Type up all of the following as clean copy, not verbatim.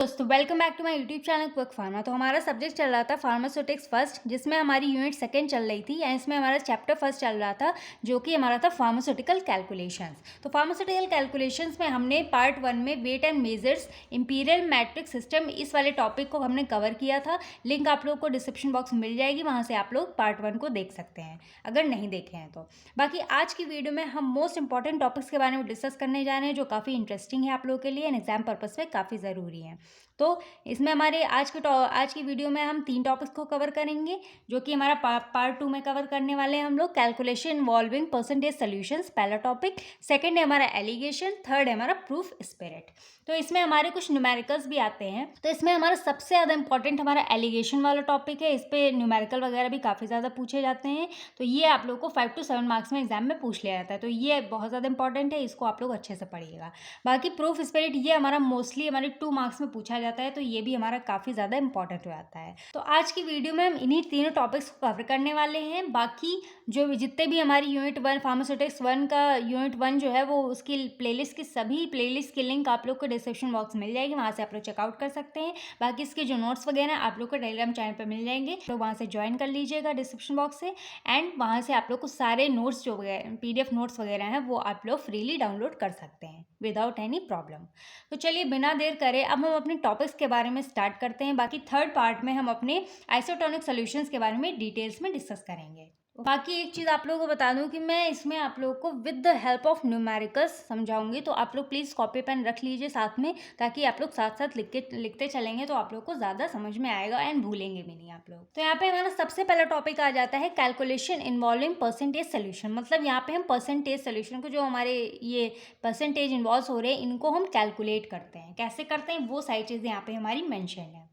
दोस्तों welcome back to my YouTube channel Quick Pharma. तो हमारा सब्जेक्ट चल रहा था फार्मास्यूटिक्स फर्स्ट, जिसमें हमारी यूनिट सेकंड चल रही थी एंड इसमें हमारा चैप्टर फर्स्ट चल रहा था जो कि हमारा था फार्मास्यूटिकल कैलकुलेशंस। तो फार्मास्यूटिकल कैलकुलेशंस में हमने पार्ट 1 में weight and measures imperial metric system इस वाले टॉपिक को हमने कवर किया था। लिंक आप लोग को डिस्क्रिप्शन बॉक्स में मिल जाएगी, वहाँ से आप लोग पार्ट 1 को देख सकते हैं अगर नहीं देखे हैं तो। बाकी आज की वीडियो में हम मोस्ट इंपॉर्टेंट टॉपिक्स के बारे में डिस्कस करने जा रहे हैं जो काफ़ी इंटरेस्टिंग है आप लोगों के लिए एंड एग्जाम पर्पज़ में काफ़ी ज़रूरी है। तो इसमें हमारे आज की वीडियो में हम 3 टॉपिक्स को कवर करेंगे जो कि हमारा पार्ट 2 में कवर करने वाले हैं हम लोग। कैलकुलेशन इन्वॉल्विंग परसेंटेज सॉल्यूशंस पहला टॉपिक, सेकंड है हमारा एलिगेशन, थर्ड है हमारा प्रूफ स्पिरिट। तो इसमें हमारे कुछ न्यूमेरिकल्स भी आते हैं। तो इसमें हमारा सबसे ज़्यादा इंपॉर्टेंट हमारा एलिगेशन वाला टॉपिक है। इस पर न्यूमेरिकल वगैरह भी काफ़ी ज़्यादा पूछे जाते हैं। तो ये आप लोग को 5 to 7 मार्क्स में एग्जाम में पूछ लिया जाता है। तो ये बहुत ज़्यादा इंपॉर्टेंट है, इसको आप लोग अच्छे से पढ़िएगा। बाकी प्रूफ स्पिरिट ये हमारा मोस्टली हमारे 2 मार्क्स में पूछा जाता है, तो ये भी हमारा काफ़ी ज़्यादा इंपॉर्टेंट हो जाता है। तो आज की वीडियो में हम इन्हीं तीनों टॉपिक्स को कवर करने वाले हैं। बाकी जो जितने भी हमारी यूनिट 1 फार्मास्यूटिक्स 1 का यूनिट 1 जो है वो उसकी प्लेलिस्ट की सभी प्लेलिस्ट की लिंक आप लोग को डिस्क्रिप्शन बॉक्स में मिल जाएगी, वहाँ से आप लोग चेकआउट कर सकते हैं। बाकी इसके जो नोट्स वगैरह आप लोग को टेलीग्राम चैनल पर मिल जाएंगे, तो वहाँ से ज्वाइन कर लीजिएगा डिस्क्रिप्शन बॉक्स से एंड वहाँ से आप लोग को सारे नोट्स जो PDF नोट्स वगैरह हैं वो आप लोग फ्रीली डाउनलोड कर सकते हैं विदाउट एनी प्रॉब्लम। तो चलिए बिना देर करे अब हम अपने टॉपिक्स के बारे में स्टार्ट करते हैं। बाकी थर्ड पार्ट में हम अपने आइसोटोनिक सॉल्यूशंस के बारे में डिटेल्स में डिस्कस करेंगे। बाकी एक चीज़ आप लोगों को बता दूं कि मैं इसमें आप लोगों को with the help of numericals समझाऊंगी, तो आप लोग प्लीज़ कॉपी पेन रख लीजिए साथ में, ताकि आप लोग साथ साथ लिखते चलेंगे तो आप लोग को ज़्यादा समझ में आएगा एंड भूलेंगे भी नहीं आप लोग। तो यहाँ पे हमारा सबसे पहला टॉपिक आ जाता है कैलकुलेशन इन्वॉल्विंग परसेंटेज सोल्यूशन। मतलब यहाँ पे हम परसेंटेज सोल्यूशन को, जो हमारे ये परसेंटेज इन्वॉल्व हो रहे हैं, इनको हम कैलकुलेट करते हैं। कैसे करते हैं वो सारी चीज़ें यहाँ पे हमारी मेंशन है।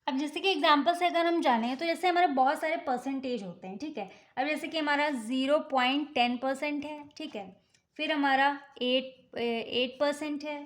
अब जैसे कि एग्जाम्पल से अगर हम जाने तो जैसे हमारे बहुत सारे परसेंटेज होते हैं, ठीक है। अब जैसे कि हमारा 0.10% है, ठीक है। फिर हमारा 8% है,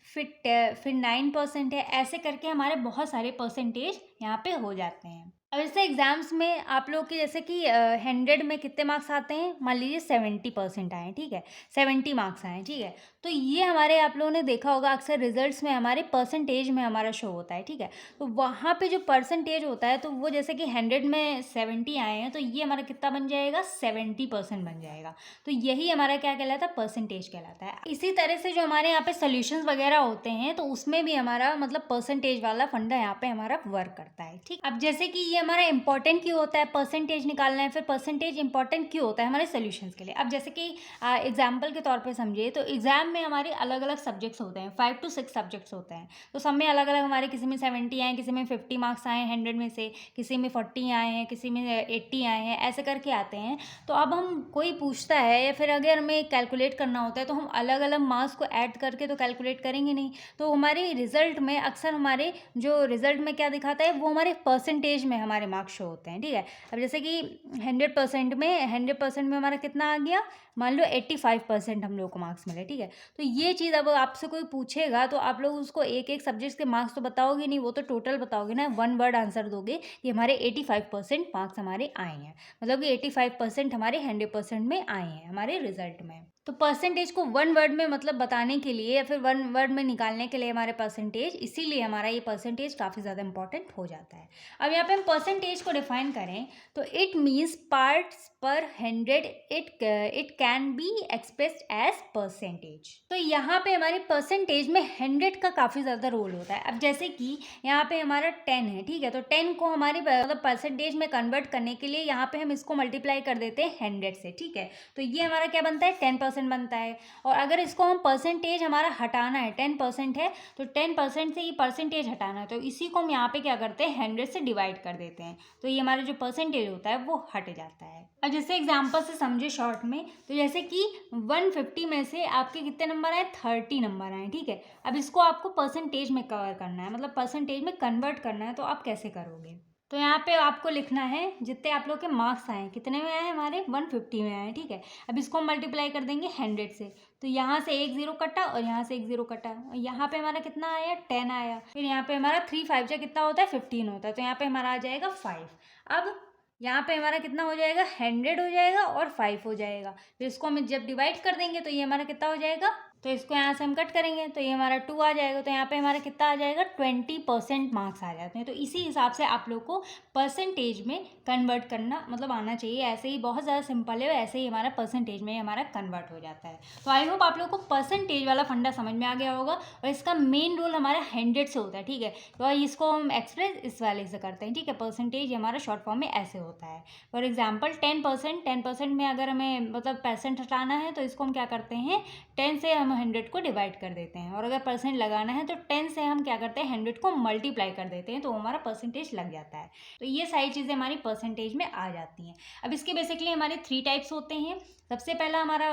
फिर 9% है। ऐसे करके हमारे बहुत सारे परसेंटेज यहाँ पे हो जाते हैं। अब जैसे एग्जाम्स में आप लोग के जैसे कि 100 में कितने मार्क्स आते हैं, मान लीजिए 70% आए, ठीक है, 70 मार्क्स आए, ठीक है। तो ये हमारे आप लोगों ने देखा होगा अक्सर रिजल्ट्स में हमारे परसेंटेज में हमारा शो होता है, ठीक है। तो वहाँ पे जो परसेंटेज होता है, तो वो जैसे कि 100 में 70 आए हैं, तो ये हमारा कितना बन जाएगा, 70% बन जाएगा। तो यही हमारा क्या कहलाता है, परसेंटेज कहलाता है। इसी तरह से जो हमारे यहाँ पे सोल्यूशंस वगैरह होते हैं, तो उसमें भी हमारा मतलब परसेंटेज वाला फंडा यहाँ पे हमारा वर्क करता है, ठीक। अब जैसे कि ये हमारा इंपॉर्टेंट क्यों होता है परसेंटेज निकालना है, फिर परसेंटेज इंपॉर्टेंट क्यों होता है हमारे सोल्यूशंस के लिए। अब जैसे कि एग्जाम्पल के तौर पे समझिए, तो एग्जाम में हमारे अलग अलग सब्जेक्ट्स होते हैं, 5 to 6 सब्जेक्ट्स होते हैं। तो सब में अलग अलग हमारे, किसी में 70 आए, किसी में 50 मार्क्स आए 100 में से, किसी में 40 आए हैं, किसी में 80 आए हैं, ऐसे करके आते हैं। तो अब हम कोई पूछता है या फिर अगर हमें कैलकुलेट करना होता है, तो हम अलग अलग मार्क्स को ऐड करके तो कैलकुलेट करेंगे नहीं। तो हमारे रिजल्ट में अक्सर हमारे जो रिजल्ट में क्या दिखाता है, वो हमारे परसेंटेज में हमारे मार्क्स शो होते हैं, ठीक है। अब जैसे कि 100% में हमारा कितना आ गया, मान लो 85% हम लोग को मार्क्स मिले, ठीक है। तो ये चीज़ अब आपसे कोई पूछेगा तो आप लोग उसको एक एक सब्जेक्ट के मार्क्स तो बताओगे नहीं, वो तो टोटल बताओगे ना, 1 वर्ड आंसर दोगे कि हमारे 85% मार्क्स हमारे आए हैं, मतलब कि 85% हमारे 100% में आए हैं हमारे रिजल्ट में। तो परसेंटेज को 1 वर्ड में मतलब बताने के लिए या फिर 1 वर्ड में निकालने के लिए हमारे परसेंटेज, इसीलिए हमारा ये परसेंटेज काफ़ी ज़्यादा इंपॉर्टेंट हो जाता है। अब यहाँ पे हम परसेंटेज को डिफाइन करें तो इट मीन्स पार्ट्स पर 100, it can be expressed as percentage. तो यहाँ पे हमारे परसेंटेज में 100 का काफ़ी ज़्यादा रोल होता है। अब जैसे कि यहाँ पे हमारा 10 है, ठीक है। तो 10 को हमारे मतलब परसेंटेज में कन्वर्ट करने के लिए यहाँ पे हम इसको मल्टीप्लाई कर देते हैं 100 से, ठीक है। तो ये हमारा क्या बनता है, 10% बनता है। और अगर इसको हम परसेंटेज हमारा हटाना है, 10% है, तो 10% से ये परसेंटेज हटाना है, तो इसी को हम यहाँ पे क्या करते हैं, 100 से डिवाइड कर देते हैं। तो ये हमारा जो परसेंटेज होता है वो हट जाता है। अब जैसे एग्जाम्पल से समझे शॉर्ट में, तो जैसे कि 150 में से आपके कितने नंबर आए, 30 नंबर आए, ठीक है। अब इसको आपको परसेंटेज में कवर करना है, मतलब परसेंटेज में कन्वर्ट करना है, तो आप कैसे करोगे। तो यहाँ पे आपको लिखना है जितने आप लोग के मार्क्स आए, कितने में आए हमारे, 150 में आए, ठीक है। अब इसको हम मल्टीप्लाई कर देंगे 100 से, तो यहाँ से एक जीरो कटा और यहाँ से एक जीरो कटा, और यहाँ पे हमारा कितना आया, 10 आया। फिर यहाँ पे हमारा 3 5 जा कितना होता है, 15 होता है, तो यहाँ पे हमारा आ जाएगा 5। अब यहाँ पे हमारा कितना हो जाएगा, 100 हो जाएगा और 5 हो जाएगा। फिर इसको हम जब डिवाइड कर देंगे तो ये हमारा कितना हो जाएगा, तो इसको यहाँ से हम कट करेंगे तो ये हमारा 2 आ जाएगा। तो यहाँ पे हमारा कितना आ जाएगा, 20% मार्क्स आ जाते हैं। तो इसी हिसाब से आप लोग को परसेंटेज में कन्वर्ट करना मतलब आना चाहिए। ऐसे ही बहुत ज़्यादा सिंपल है, ऐसे ही हमारा परसेंटेज में हमारा कन्वर्ट हो जाता है। तो आई होप आप लोग को परसेंटेज वाला फंडा समझ में आ गया होगा। और इसका मेन रोल हमारा 100 से होता है, ठीक है। तो इसको हम एक्सप्रेस इस वाले से करते हैं, ठीक है। परसेंटेज हमारा शॉर्ट फॉर्म में ऐसे होता है। फॉर एग्जाम्पल 10% में अगर हमें मतलब परसेंट हटाना है तो इसको हम क्या करते हैं, 10 से हम 100 को डिवाइड कर देते हैं। और अगर परसेंट लगाना है तो 10 से हम क्या करते हैं, 100 को मल्टीप्लाई कर देते हैं, तो हमारा परसेंटेज लग जाता है। तो ये सारी चीज़ें हमारी परसेंटेज में आ जाती हैं। अब इसके बेसिकली हमारे 3 टाइप्स होते हैं। सबसे पहला हमारा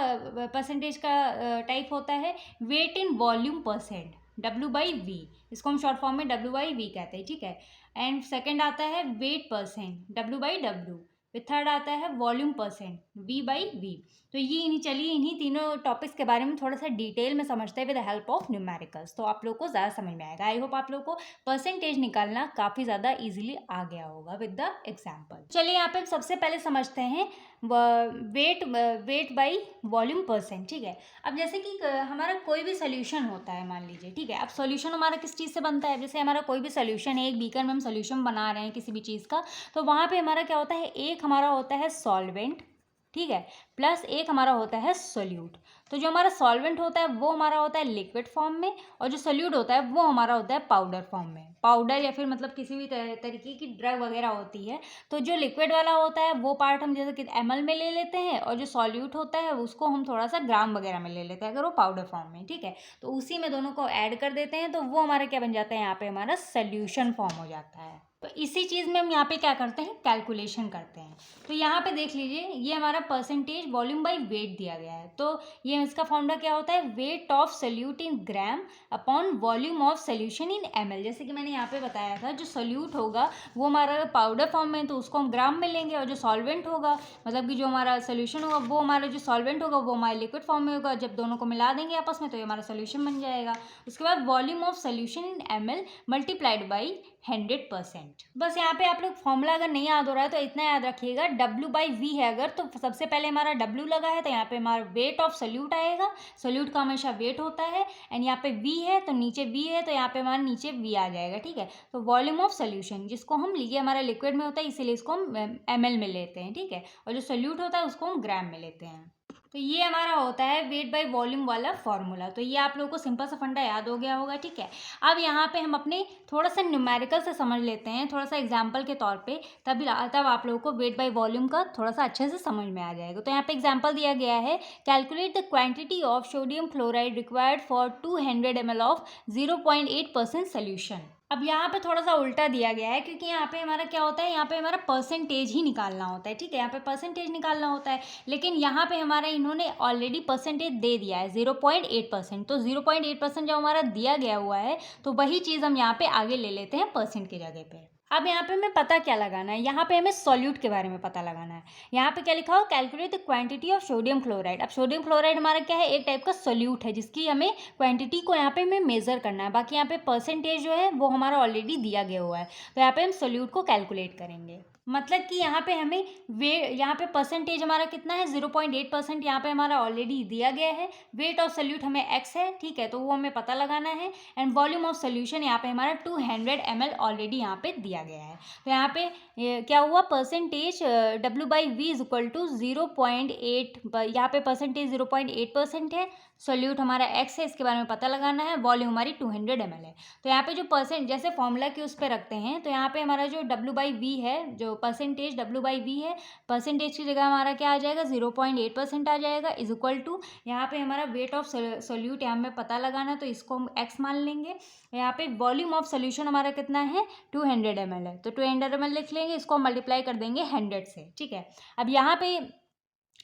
परसेंटेज का टाइप होता है wait in volume percent, W/V। इसको हम शॉर्ट फॉर्म में W/V कहते हैं, ठीक है। एंड सेकेंड आता है वेट परसेंट, W/W। फिर थर्ड आता है वॉल्यूम परसेंट, V/V। तो ये चलिए इन्हीं तीनों टॉपिक्स के बारे में थोड़ा सा डिटेल में समझते हैं with the help of numericals. तो आप लोग को ज़्यादा समझ में आएगा। आई होप आप लोग को परसेंटेज निकालना काफ़ी ज़्यादा इजीली आ गया होगा विद द एग्जाम्पल। चलिए यहाँ पे सबसे पहले समझते हैं वेट बाई वॉल्यूम परसेंट, ठीक है। अब जैसे कि हमारा कोई भी सोल्यूशन होता है, मान लीजिए, ठीक है। अब सोल्यूशन हमारा किस चीज़ से बनता है, जैसे हमारा कोई भी सोल्यूशन है, एक बीकर में हम सोल्यूशन बना रहे हैं किसी भी चीज़ का, तो वहाँ पे हमारा क्या होता है, एक हमारा होता है सॉल्वेंट, ठीक है, प्लस एक हमारा होता है सोल्यूट। तो जो हमारा सॉल्वेंट होता है वो हमारा होता है लिक्विड फॉर्म में, और जो सोल्यूट होता है वो हमारा होता है पाउडर फॉर्म में। पाउडर या फिर मतलब किसी भी तरीके की ड्रग वगैरह होती है। तो जो लिक्विड वाला होता है वो पार्ट हम जैसे कि ml में ले लेते हैं, और जो सॉल्यूट होता है उसको हम थोड़ा सा ग्राम वगैरह में ले लेते हैं अगर वो पाउडर फॉर्म में, ठीक है। तो उसी में दोनों को ऐड कर देते हैं, तो वो हमारा क्या बन जाता है, यहाँ पे हमारा सोल्यूशन फॉर्म हो जाता है। तो इसी चीज़ में हम यहाँ पे क्या करते हैं, कैलकुलेशन करते हैं। तो यहाँ पे देख लीजिए, ये हमारा परसेंटेज वॉल्यूम बाई वेट दिया गया है। तो ये इसका फॉर्मूला क्या होता है, wait of solute in gram upon volume of solution in ml। जैसे कि मैंने यहाँ पे बताया था, जो सोल्यूट होगा वो हमारा पाउडर फॉर्म में, तो उसको हम ग्राम में लेंगे, और जो सॉल्वेंट होगा मतलब कि जो हमारा सोल्यूशन होगा वो हमारा जो सॉल्वेंट होगा वो हमारे लिक्विड फॉर्म में होगा। जब दोनों को मिला देंगे आपस में तो ये हमारा सोल्यूशन बन जाएगा। उसके बाद volume of solution in ml multiplied by 100%। बस यहाँ पे आप लोग फॉर्मूला अगर नहीं याद हो रहा है तो इतना याद रखिएगा, W/V है अगर, तो सबसे पहले हमारा W लगा है तो यहाँ पे हमारा वेट ऑफ सोल्यूट आएगा। सोल्यूट का हमेशा वेट होता है, एंड यहाँ पे V है तो नीचे V है, तो यहाँ पे हमारा नीचे V आ जाएगा, ठीक है। तो वॉल्यूम ऑफ सोल्यूशन, जिसको हम लिए हमारा लिक्विड में होता है इसीलिए इसको हम ml में लेते हैं, ठीक है। और जो सोल्यूट होता है उसको हम ग्राम में लेते हैं। तो ये हमारा होता है वेट बाय वॉल्यूम वाला फॉर्मूला। तो ये आप लोगों को सिंपल सा फंडा याद हो गया होगा, ठीक है। अब यहाँ पे हम अपने थोड़ा सा न्यूमेरिकल से समझ लेते हैं, थोड़ा सा एग्जाम्पल के तौर पे, तब आप लोगों को वेट बाय वॉल्यूम का थोड़ा सा अच्छे से समझ में आ जाएगा। तो यहाँ पे एग्जाम्पल दिया गया है, calculate the quantity of sodium fluoride required for 200 ml of 0.8% solution. अब यहाँ पे थोड़ा सा उल्टा दिया गया है, क्योंकि यहाँ पे हमारा क्या होता है, यहाँ पे हमारा परसेंटेज ही निकालना होता है, ठीक है। यहाँ पे परसेंटेज निकालना होता है, लेकिन यहाँ पे हमारा इन्होंने ऑलरेडी परसेंटेज दे दिया है 0.8%। तो 0.8% जो हमारा दिया गया हुआ है, तो वही चीज़ हम यहाँ पे आगे ले लेते हैं परसेंट की जगह पे। अब यहाँ पे हमें पता क्या लगाना है, यहाँ पे हमें सॉल्यूट के बारे में पता लगाना है। यहाँ पे क्या लिखा हो, calculate the quantity of sodium chloride. अब सोडियम क्लोराइड हमारा क्या है, एक टाइप का सॉल्यूट है, जिसकी हमें क्वांटिटी को यहाँ पे हमें मेजर करना है। बाकी यहाँ पे परसेंटेज जो है वो हमारा ऑलरेडी दिया गया हुआ है, तो यहाँ पे हम सॉल्यूट को कैलकुलेट करेंगे। मतलब कि यहाँ पे हमें यहाँ पे परसेंटेज हमारा कितना है, 0.8% यहाँ पे हमारा ऑलरेडी दिया गया है। वेट ऑफ सोल्यूट हमें x है, ठीक है, तो वो हमें पता लगाना है। एंड वॉल्यूम ऑफ सोल्यूशन यहाँ पे हमारा 200 ml ऑलरेडी यहाँ पे दिया गया है। तो यहाँ पे क्या हुआ, percentage W/V is equal to 0.8, यहाँ पे परसेंटेज 0.8% है। सोल्यूट हमारा x है, इसके बारे में पता लगाना है। वॉल्यूम हमारी 200 ml है। तो यहाँ पे जो परसेंट जैसे फॉर्मूला के उस पर रखते हैं, तो यहाँ पे हमारा जो W/V है, जो परसेंटेज W/V है, परसेंटेज की जगह हमारा क्या आ जाएगा, 0.8% आ जाएगा, इज इक्वल टू यहाँ पे हमारा वेट ऑफ सोल्यूट यहाँ में पता लगाना है, तो इसको हम x मान लेंगे। यहाँ पे वॉल्यूम ऑफ सोल्यूशन हमारा कितना है, 200 ml है, तो 200 ml लिख लेंगे, इसको मल्टीप्लाई कर देंगे 100 से, ठीक है। अब यहाँ पे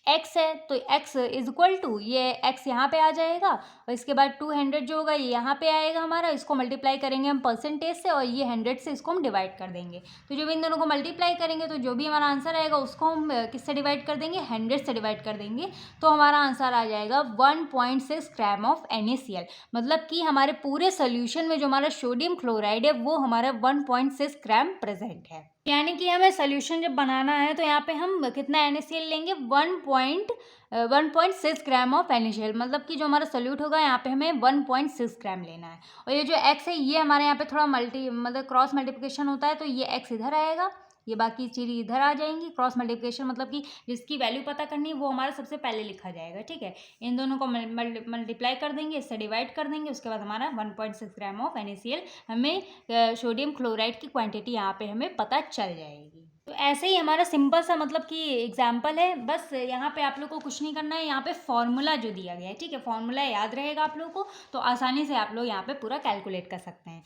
x है, तो x इज इक्वल टू ये x यहाँ पे आ जाएगा, और इसके बाद 200 जो होगा ये यहाँ पे आएगा हमारा, इसको मल्टीप्लाई करेंगे हम परसेंटेज से, और ये 100 से इसको हम डिवाइड कर देंगे। तो जब इन दोनों को मल्टीप्लाई करेंगे तो जो भी हमारा आंसर आएगा उसको हम किससे डिवाइड कर देंगे, 100 से डिवाइड कर देंगे, तो हमारा आंसर आ जाएगा 1.6 ग्राम ऑफ NaCl। मतलब कि हमारे पूरे सोल्यूशन में जो हमारा सोडियम क्लोराइड है वो हमारा 1.6 ग्राम प्रेजेंट है। यानी कि हमें सोल्यूशन जब बनाना है तो यहाँ पे हम कितना NaCl लेंगे, 1.6 ग्राम ऑफ NaCl, मतलब कि जो हमारा सोल्यूट होगा यहाँ पे हमें 1.6 ग्राम लेना है। और ये जो x है ये हमारे यहाँ पे थोड़ा मतलब क्रॉस मल्टीप्लिकेशन होता है, तो ये x इधर आएगा, ये बाकी चीज़ इधर आ जाएंगी। क्रॉस मल्टीप्लिकेशन मतलब कि जिसकी वैल्यू पता करनी है वो हमारा सबसे पहले लिखा जाएगा, ठीक है। इन दोनों को मल्टीप्लाई कर देंगे, इससे डिवाइड कर देंगे, उसके बाद हमारा 1.6 ग्राम ऑफ NaCl हमें सोडियम क्लोराइड की क्वांटिटी यहाँ पे हमें पता चल जाएगी। तो ऐसे ही हमारा सिंपल सा मतलब कि एग्जाम्पल है, बस यहाँ पे आप लोग को कुछ नहीं करना है, यहाँ पे फॉर्मूला जो दिया गया है, ठीक है, फॉर्मूला याद रहेगा आप लोगों को, तो आसानी से आप लोग यहाँ पे पूरा कैलकुलेट कर सकते हैं।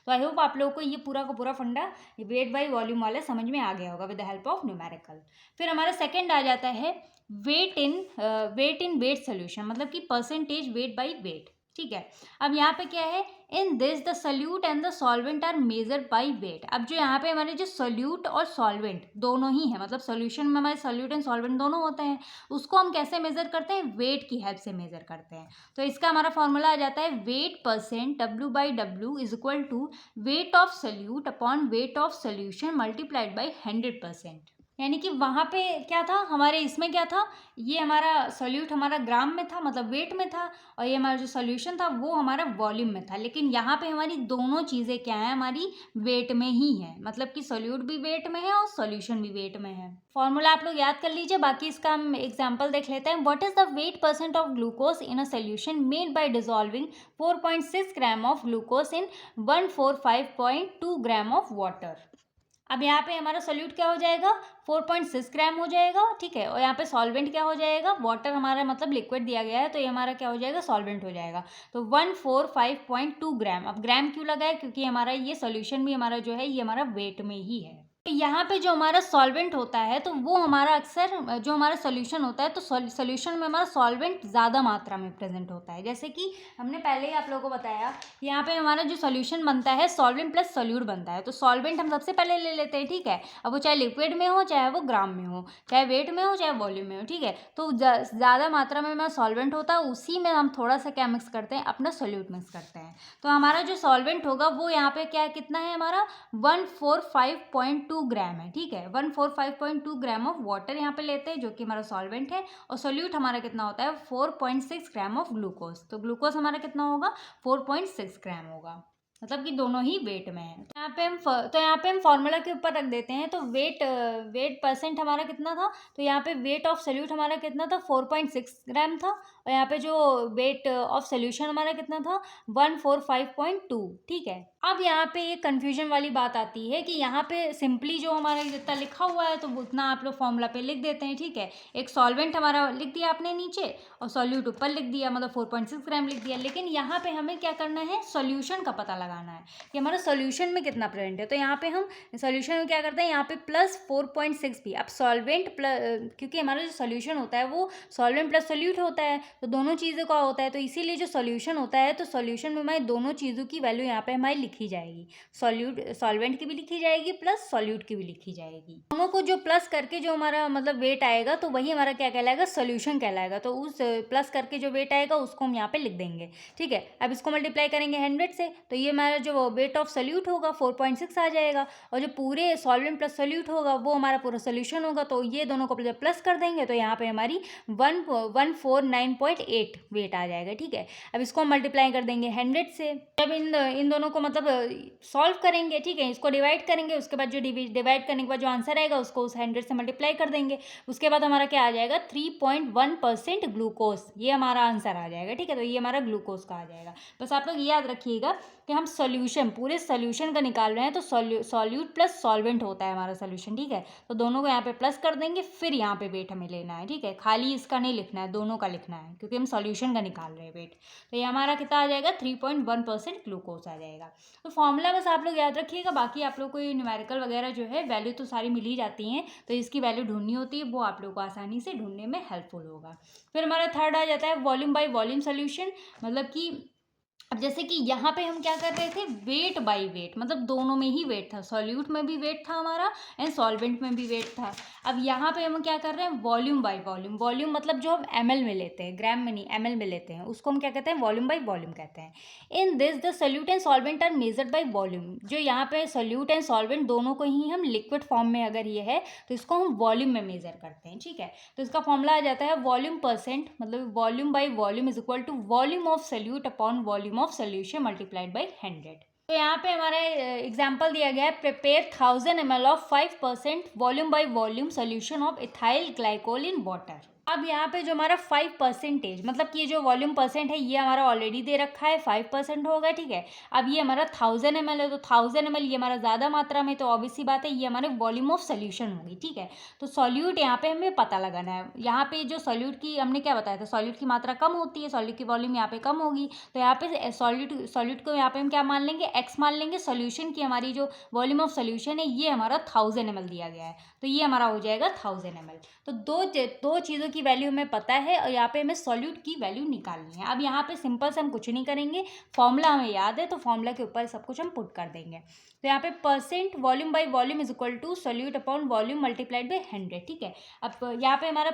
तो आई होप आप लोगों को ये पूरा का पूरा फंडा वेट बाई वॉल्यूम वाला समझ में आ गया होगा with the help of numerical. फिर हमारा सेकेंड आ जाता है वेट इन वेट सोल्यूशन, मतलब कि परसेंटेज वेट बाई वेट, ठीक है। अब यहाँ पे क्या है, in this the solute and the solvent are measured by weight. अब जो यहाँ पे हमारे जो सोल्यूट और सॉल्वेंट दोनों ही है, मतलब सोल्यूशन में हमारे सोल्यूट एंड सॉल्वेंट दोनों होते हैं, उसको हम कैसे मेजर करते हैं, वेट की हेल्प से मेजर करते हैं। तो इसका हमारा फॉर्मूला आ जाता है weight percent W/W is equal to weight of solute upon weight of solution multiplied by 100%। यानी कि वहाँ पे क्या था, हमारे इसमें क्या था, ये हमारा सोल्यूट हमारा ग्राम में था, मतलब वेट में था, और ये हमारा जो सोल्यूशन था वो हमारा वॉल्यूम में था। लेकिन यहाँ पे हमारी दोनों चीज़ें क्या है, हमारी वेट में ही है, मतलब कि सोल्यूट भी वेट में है और सोल्यूशन भी वेट में है। फॉर्मूला आप लोग याद कर लीजिए, बाकी इसका हम एग्जाम्पल देख लेते हैं। What is the wait percent of glucose in a solution made by dissolving 4.6 gram of glucose in 145.2 gram of water. अब यहाँ पे हमारा सोल्यूट क्या हो जाएगा, 4.6 ग्राम हो जाएगा, ठीक है। और यहाँ पे सॉल्वेंट क्या हो जाएगा, वाटर हमारा मतलब लिक्विड दिया गया है, तो ये हमारा क्या हो जाएगा, सॉल्वेंट हो जाएगा। तो 145.2 ग्राम। अब ग्राम क्यों लगा है, क्योंकि हमारा ये सोल्यूशन भी हमारा जो है ये हमारा वेट में ही है। तो यहाँ पे जो हमारा सॉल्वेंट होता है तो वो हमारा अक्सर जो हमारा सोल्यूशन होता है, तो सोल्यूशन में हमारा सॉल्वेंट ज़्यादा मात्रा में प्रेजेंट होता है। जैसे कि हमने पहले ही आप लोगों को बताया, यहाँ पे हमारा जो सोल्यूशन बनता है सॉल्वेंट प्लस सोल्यूट बनता है। तो सॉल्वेंट हम सबसे पहले ले लेते हैं, ठीक है। अब वो चाहे लिक्विड में हो, चाहे वो ग्राम में हो, चाहे वेट में हो, चाहे वॉल्यूम में हो, ठीक है। तो ज़्यादा मात्रा में हमारा सॉल्वेंट होता है, उसी में हम थोड़ा सा क्या मिक्स करते हैं, अपना सोल्यूट मिक्स करते हैं। तो हमारा जो सॉल्वेंट होगा वो यहाँ पे क्या कितना है, हमारा 145.2 ग्राम है, ठीक है। 145.2 ग्राम ऑफ वाटर यहाँ पे लेते हैं जो कि हमारा सॉल्वेंट है, और सोल्यूट हमारा कितना होता है, 4.6 ग्राम ऑफ ग्लूकोज। तो ग्लूकोज हमारा कितना होगा, 4.6 ग्राम होगा, मतलब कि दोनों ही वेट में है। तो यहाँ पे हम फॉर्मूला के ऊपर रख देते हैं। तो वेट परसेंट हमारा कितना था, तो यहाँ पे वेट ऑफ सोल्यूट हमारा कितना था, 4.6 ग्राम था, और यहाँ पे जो वेट ऑफ सोल्यूशन हमारा कितना था, 145.2, ठीक है। अब यहाँ पे एक कन्फ्यूजन वाली बात आती है कि यहाँ पे सिंपली जो हमारा जितना लिखा हुआ है तो उतना आप लोग फॉर्मूला पे लिख देते हैं, ठीक है। एक सॉल्वेंट हमारा लिख दिया आपने नीचे, और सॉल्यूट ऊपर लिख दिया, मतलब 4.6 ग्राम लिख दिया। लेकिन यहाँ पे हमें क्या करना है, सॉल्यूशन का पता लगाना है कि हमारा सॉल्यूशन में कितना प्रेजेंट है। तो यहाँ पे हम सॉल्यूशन में क्या करते हैं, यहाँ पे प्लस 4.6 भी। अब सॉल्वेंट प्लस, क्योंकि हमारा जो सॉल्यूशन होता है वो सॉल्वेंट प्लस सोल्यूट होता है, तो दोनों चीज़ों का होता है, तो इसीलिए जो सॉल्यूशन होता है तो सॉल्यूशन में हमारी दोनों चीज़ों की वैल्यू यहाँ पे हमारी लिखी जाएगी, सॉल्वेंट की भी लिखी जाएगी प्लस सॉल्यूट की भी लिखी जाएगी। दोनों को जो प्लस करके जो हमारा मतलब वेट आएगा तो वही हमारा क्या कहलाएगा, सॉल्यूशन कहलाएगा। तो उस प्लस करके जो वेट आएगा उसको हम यहाँ पे लिख देंगे, ठीक है। अब इसको मल्टीप्लाई करेंगे 100 से, तो ये हमारा जो वेट ऑफ सोल्यूट होगा 4.6 आ जाएगा, और जो पूरे सॉल्वेंट प्लस सोल्यूट होगा वो हमारा पूरा सोल्यूशन होगा। तो ये दोनों को प्लस कर देंगे तो यहाँ पे हमारी 149.8 वेट आ जाएगा, ठीक है। अब इसको हम मल्टीप्लाई कर देंगे 100 से। जब इन दोनों को मतलब सॉल्व करेंगे, ठीक है, इसको डिवाइड करेंगे, उसके बाद जो डिवाइड करने के बाद जो आंसर आएगा उसको उस 100 से मल्टीप्लाई कर देंगे। उसके बाद हमारा क्या आ जाएगा, 3.1% ग्लूकोज, ये हमारा आंसर आ जाएगा, ठीक है। तो ये हमारा ग्लूकोज का आ जाएगा। बस आप लोग ये याद रखिएगा कि हम सोल्यूशन, पूरे सोल्यूशन का निकाल रहे हैं, तो सॉल्यूट प्लस सॉल्वेंट होता है हमारा सोल्यूशन, ठीक है। तो दोनों को यहाँ पे प्लस कर देंगे, फिर यहाँ पे वेट हमें लेना है, ठीक है। खाली इसका नहीं लिखना है, दोनों का लिखना है, क्योंकि हम सॉल्यूशन का निकाल रहे हैं वेट। तो ये हमारा कितना आ जाएगा, 3.1% ग्लूकोज आ जाएगा। तो फॉर्मूला बस आप लोग याद रखिएगा, बाकी आप लोग को ये न्यूमेरिकल वगैरह जो है वैल्यू तो सारी मिल ही जाती हैं, तो इसकी वैल्यू ढूंढनी होती है, वो आप लोग को आसानी से ढूंढने में हेल्पफुल होगा। फिर हमारा थर्ड आ जाता है वॉल्यूम बाई वॉल्यूम सोल्यूशन, मतलब कि अब जैसे कि यहाँ पे हम क्या कर रहे थे, वेट बाय वेट, मतलब दोनों में ही वेट था, सॉल्यूट में भी वेट था हमारा एंड सॉल्वेंट में भी वेट था। अब यहाँ पे हम क्या कर रहे हैं, वॉल्यूम बाय वॉल्यूम। वॉल्यूम मतलब जो हम ml में लेते हैं, ग्राम में नहीं ml में लेते हैं, उसको हम क्या कहते हैं, वॉल्यूम बाय वॉल्यूम कहते हैं। In this the solute and solvent are measured by volume. जो यहाँ पे सोल्यूट एंड सॉल्वेंट दोनों को ही हम लिक्विड फॉर्म में अगर ये है तो इसको हम वॉल्यूम में मेजर करते हैं, ठीक है। तो इसका फॉर्मूला आ जाता है वॉल्यूम परसेंट, मतलब volume by volume is equal to volume of solute upon volume of solution multiplied by 100। तो यहाँ पे हमारा एग्जाम्पल दिया गया है, prepare 1000 ml of 5% volume by volume solution of ethyl glycol in water. अब यहाँ पे जो हमारा 5% मतलब कि ये जो वॉल्यूम परसेंट है ये हमारा ऑलरेडी दे रखा है, 5% होगा, ठीक है। अब ये हमारा 1000 ml है, तो 1000 ml ये हमारा ज़्यादा मात्रा में, तो ऑब्वियसली बात है ये हमारे वॉल्यूम ऑफ सोल्यूशन होगी, ठीक है। तो सॉल्यूट यहाँ पे हमें पता लगाना है। यहाँ पे जो सॉल्यूट की हमने क्या बताया था, सॉल्यूट की मात्रा कम होती है, सॉल्यूट की वॉल्यूम यहाँ पे कम होगी, तो यहाँ पे सॉल्यूट को यहाँ पे हम क्या मान लेंगे, x मान लेंगे। सॉल्यूशन की हमारी जो वॉल्यूम ऑफ सोल्यूशन है ये हमारा 1000 ml दिया गया है, तो ये हमारा हो जाएगा 1000 ml। तो दो चीज़ों की वैल्यू हमें पता है और यहाँ पे हमें सॉल्यूट की वैल्यू निकालनी है। अब यहाँ पे सिंपल से हम कुछ नहीं करेंगे, फॉर्मूला हमें याद है तो फॉर्मूला के ऊपर सब कुछ हम पुट कर देंगे। तो यहाँ पे percent volume by volume is equal to solute upon volume multiplied by 100, ठीक है। अब यहाँ पे हमारा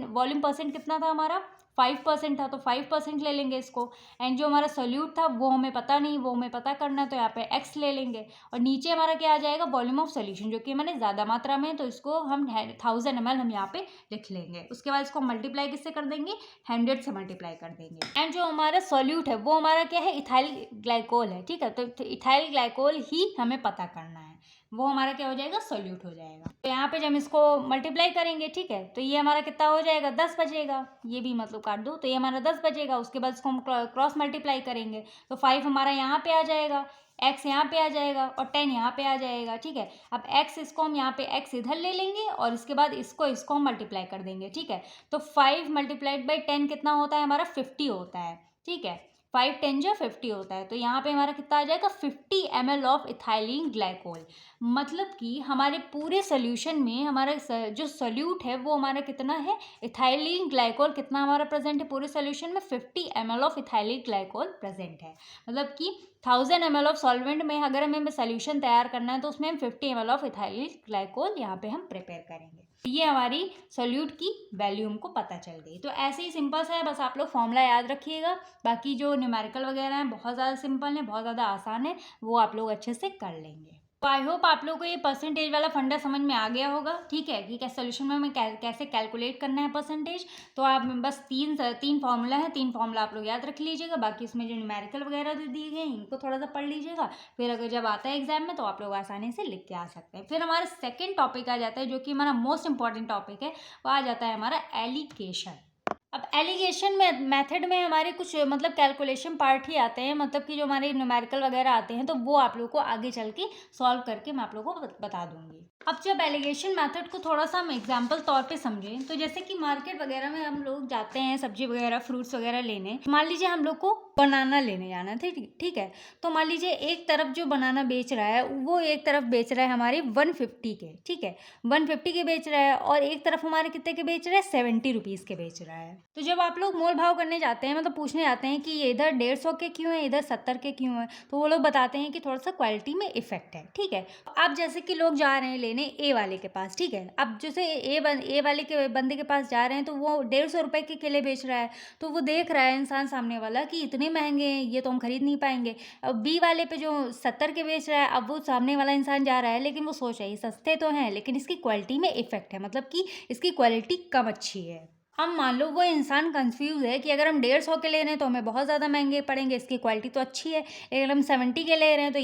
वॉल्यूम परसेंट कितना था हमारा, 5% था, तो 5% ले लेंगे इसको। एंड जो हमारा सोल्यूट था वो हमें पता नहीं, वो हमें पता करना है, तो यहाँ पे x ले लेंगे। और नीचे हमारा क्या आ जाएगा, वॉल्यूम ऑफ सोल्यूशन, जो कि मैंने ज़्यादा मात्रा में, तो इसको हम 1000 ml हम यहाँ पे लिख लेंगे। उसके बाद इसको मल्टीप्लाई किससे कर देंगे, 100 से मल्टीप्लाई कर देंगे। एंड जो हमारा सोल्यूट है वो हमारा क्या है, इथाइल ग्लाइकोल है, ठीक है। तो इथाइल ग्लाइकोल ही हमें पता करना है, वो हमारा क्या हो जाएगा, सोल्यूट हो जाएगा। तो यहाँ पे जब इसको मल्टीप्लाई करेंगे, ठीक है, तो ये हमारा कितना हो जाएगा, 10 बचेगा। ये भी मतलब काट दो, तो ये हमारा 10 बचेगा। उसके बाद इसको हम क्रॉस मल्टीप्लाई करेंगे, तो 5 हमारा यहाँ पे आ जाएगा, x यहाँ पे आ जाएगा और 10 यहाँ पे आ जाएगा, ठीक है। अब x इसको हम यहाँ पे x इधर ले लेंगे और इसके बाद इसको हम मल्टीप्लाई कर देंगे, ठीक है। तो 5 मल्टीप्लाइड बाई 10 कितना होता है हमारा, 50 होता है, ठीक है। 5 10 जो 50 होता है, तो यहाँ पे हमारा कितना आ जाएगा, 50 ml ऑफ इथाइलिन ग्लाइकोल। मतलब कि हमारे पूरे सोल्यूशन में हमारा जो सोल्यूट है वो हमारा कितना है, इथाइलिन ग्लाइकोल कितना हमारा प्रेजेंट है पूरे सोल्यूशन में, 50 ml of ethylene glycol present है। मतलब कि 1000 ml ऑफ सॉल्वेंट में अगर हमें सोल्यूशन तैयार करना है तो उसमें हम 50 ml ऑफ इथाइलिन ग्लाइकोल यहाँ पे हम प्रिपेयर करेंगे। ये हमारी सोल्यूट की वैल्यू हमको पता चल गई। तो ऐसे ही सिंपल सा है, बस आप लोग फॉर्मूला याद रखिएगा। बाकी जो न्यूमेरिकल वगैरह हैं बहुत ज़्यादा सिंपल है, बहुत ज़्यादा आसान है, वो आप लोग अच्छे से कर लेंगे। तो आई होप आप लोगों को ये परसेंटेज वाला फंडा समझ में आ गया होगा, ठीक है, कि कैसे सोल्यूशन में हमें कैसे कैलकुलेट करना है परसेंटेज। तो आप बस तीन फार्मूला है, 3 फार्मूला आप लोग याद रख लीजिएगा। बाकी इसमें जो न्यूमेरिकल वगैरह जो दिए गए हैं इनको थोड़ा सा पढ़ लीजिएगा, फिर अगर जब आता है एग्जाम में तो आप लोग आसानी से लिख के आ सकते हैं। फिर हमारा सेकेंड टॉपिक आ जाता है जो कि हमारा मोस्ट इंपॉर्टेंट टॉपिक है, वो आ जाता है हमारा एलिगेशन। अब एलिगेशन में मेथड में हमारे कुछ मतलब कैलकुलेशन पार्ट ही आते हैं, मतलब कि जो हमारे न्यूमेरिकल वगैरह आते हैं तो वो आप लोगों को आगे चल के सॉल्व करके मैं आप लोगों को बता दूंगी। अब जब एलिगेशन मेथड को थोड़ा सा हम एग्जांपल तौर पे समझें, तो जैसे कि मार्केट वगैरह में हम लोग जाते हैं सब्जी वगैरह फ्रूट्स वगैरह लेने, मान लीजिए हम लोग को बनाना लेने जाना था, ठीक है। तो मान लीजिए एक तरफ जो बनाना बेच रहा है वो एक तरफ बेच रहा है हमारे 150 के, ठीक है, 150 के बेच रहा है, और एक तरफ हमारे कितने के बेच रहा है, 70 रुपीज़ के बेच रहा है। तो जब आप लोग मोल भाव करने जाते हैं, मतलब पूछने जाते हैं कि ये इधर 150 के क्यों है, इधर 70 के क्यों है, तो वो लोग बताते हैं कि थोड़ा सा क्वालिटी में इफेक्ट है, ठीक है। अब जैसे कि लोग जा रहे हैं लेने ए वाले के पास, ठीक है। अब जैसे ए वाले के बंदे के पास जा रहे हैं तो वो 150 रुपये के केले बेच रहा है, तो वो देख रहा है इंसान सामने वाला कि इतने महंगे हैं, ये तो हम खरीद नहीं पाएंगे। अब बी वाले पे जो 70 के बेच रहा है, अब वो सामने वाला इंसान जा रहा है लेकिन वो सोच रहा है ये सस्ते तो हैं लेकिन इसकी क्वालिटी में इफेक्ट है, मतलब कि इसकी क्वालिटी कम अच्छी है। अब मान लो वो इंसान कंफ्यूज है कि अगर हम 150 के ले रहे हैं तो हमें बहुत ज़्यादा महंगे पड़ेंगे, इसकी क्वालिटी तो अच्छी है, लेकिन हम 70 के ले रहे हैं तो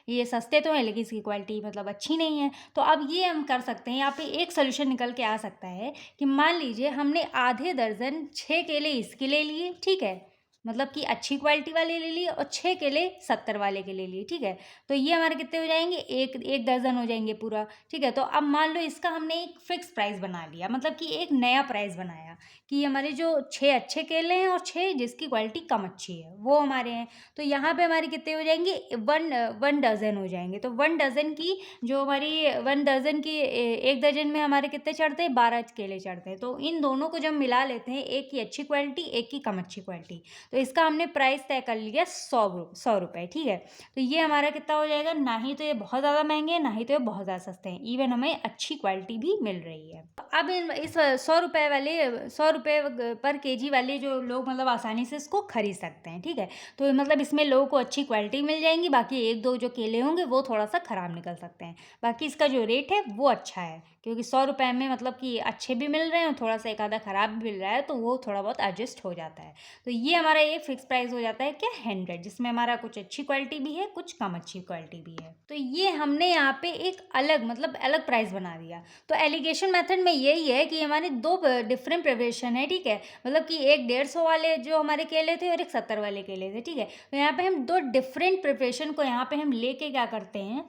ये सस्ते तो हैं लेकिन इसकी क्वालिटी मतलब अच्छी नहीं है। तो अब ये हम कर सकते हैं, यहाँ पे एक सोल्यूशन निकल के आ सकता है कि मान लीजिए हमने आधे दर्जन 6 केले इसके ले लिए, ठीक है, मतलब कि अच्छी क्वालिटी वाले ले लिए, और 6 केले 70 वाले के ले लिए, ठीक है। तो ये हमारे कितने हो जाएंगे, एक दर्जन हो जाएंगे पूरा, ठीक है। तो अब मान लो इसका हमने एक फिक्स प्राइस बना लिया, मतलब कि एक नया प्राइस बनाया कि हमारे जो 6 अच्छे केले हैं और 6 जिसकी क्वालिटी कम अच्छी है वो हमारे हैं। तो यहाँ पे हमारे कितने हो जाएंगे, वन डजन हो जाएंगे। तो 1 डजन की जो हमारी 1 डजन की एक दर्जन में हमारे कितने चढ़ते हैं, 12 केले चढ़ते हैं। तो इन दोनों को जब मिला लेते हैं, एक की अच्छी क्वालिटी एक की कम अच्छी क्वालिटी, तो तो इसका हमने प्राइस तय कर लिया 100 रुपये, ठीक है। तो ये हमारा कितना हो जाएगा, ना ही तो ये बहुत ज़्यादा महंगे हैं, ना ही तो ये बहुत ज़्यादा सस्ते हैं, इवन हमें अच्छी क्वालिटी भी मिल रही है। अब इस 100 रुपये पर केजी वाले जो लोग मतलब आसानी से इसको खरीद सकते हैं, ठीक है। तो मतलब इसमें लोगों को अच्छी क्वालिटी मिल जाएंगी, बाकी एक दो जो केले होंगे वो थोड़ा सा ख़राब निकल सकते हैं। बाकी इसका जो रेट है वो अच्छा है, क्योंकि 100 रुपये में मतलब कि अच्छे भी मिल रहे हैं, थोड़ा सा एक आधा ख़राब भी मिल रहा है, तो वो थोड़ा बहुत एडजस्ट हो जाता है। तो ये हमारा एक फिक्स प्राइस हो जाता है क्या, 100, जिसमें हमारा कुछ अच्छी क्वालिटी भी है, कुछ कम अच्छी क्वालिटी भी है। तो ये हमने यहाँ पे एक अलग प्राइस बना दिया। तो एलिगेशन मेथड में यही है कि हमारे दो डिफरेंट प्रिपरेशन है, ठीक है। मतलब कि एक 150 वाले जो हमारे केले थे और एक 70 वाले केले थे, ठीक है। तो यहाँ पे हम दो डिफरेंट प्रिपरेशन को यहाँ पे हम लेके क्या करते हैं,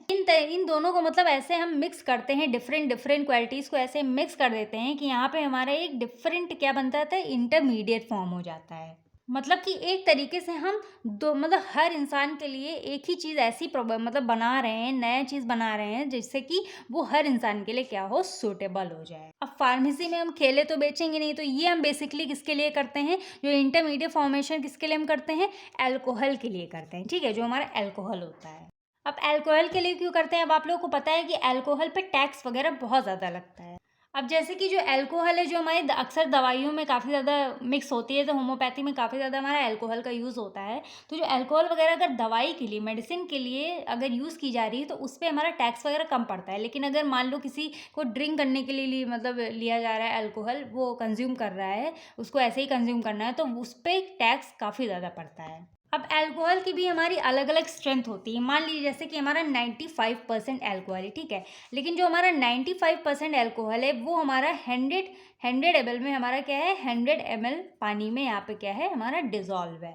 इन दोनों को मतलब ऐसे हम मिक्स करते हैं, डिफरेंट क्वालिटीज़ को ऐसे मिक्स कर देते हैं कि यहाँ पे हमारा एक डिफरेंट क्या बनता था, इंटरमीडिएट फॉर्म हो जाता है। मतलब कि एक तरीके से हम दो मतलब हर इंसान के लिए एक ही चीज़ ऐसी मतलब बना रहे हैं, नया चीज़ बना रहे हैं, जिससे कि वो हर इंसान के लिए क्या हो, सूटेबल हो जाए। अब फार्मेसी में हम केले तो बेचेंगे नहीं, तो ये हम बेसिकली किसके लिए करते हैं, जो इंटरमीडिएट फॉर्मेशन किसके लिए हम करते हैं, अल्कोहल के लिए करते हैं, ठीक है, जो हमारा अल्कोहल होता है। अब अल्कोहल के लिए क्यों करते हैं, अब आप लोगों को पता है कि अल्कोहल पे टैक्स वगैरह बहुत ज़्यादा लगता है। अब जैसे कि जो अल्कोहल है, जो हमारे अक्सर दवाइयों में काफ़ी ज़्यादा मिक्स होती है, तो होम्योपैथी में काफ़ी ज़्यादा हमारा अल्कोहल का यूज़ होता है। तो जो अल्कोहल वगैरह अगर दवाई के लिए, मेडिसिन के लिए अगर यूज़ की जा रही है, तो उस पे हमारा टैक्स वगैरह कम पड़ता है। लेकिन अगर मान लो किसी को ड्रिंक करने के लिए मतलब लिया जा रहा है अल्कोहल, वो कंज्यूम कर रहा है, उसको ऐसे ही कंज्यूम करना है, तो उस पर टैक्स काफ़ी ज़्यादा पड़ता है। अब अल्कोहल की भी हमारी अलग अलग स्ट्रेंथ होती है। मान लीजिए जैसे कि हमारा 95% अल्कोहल है, ठीक है, लेकिन जो हमारा 95% अल्कोहल है वो हमारा 100 ml में हमारा क्या है, 100 ml पानी में यहाँ पे क्या है, हमारा डिज़ोल्व है।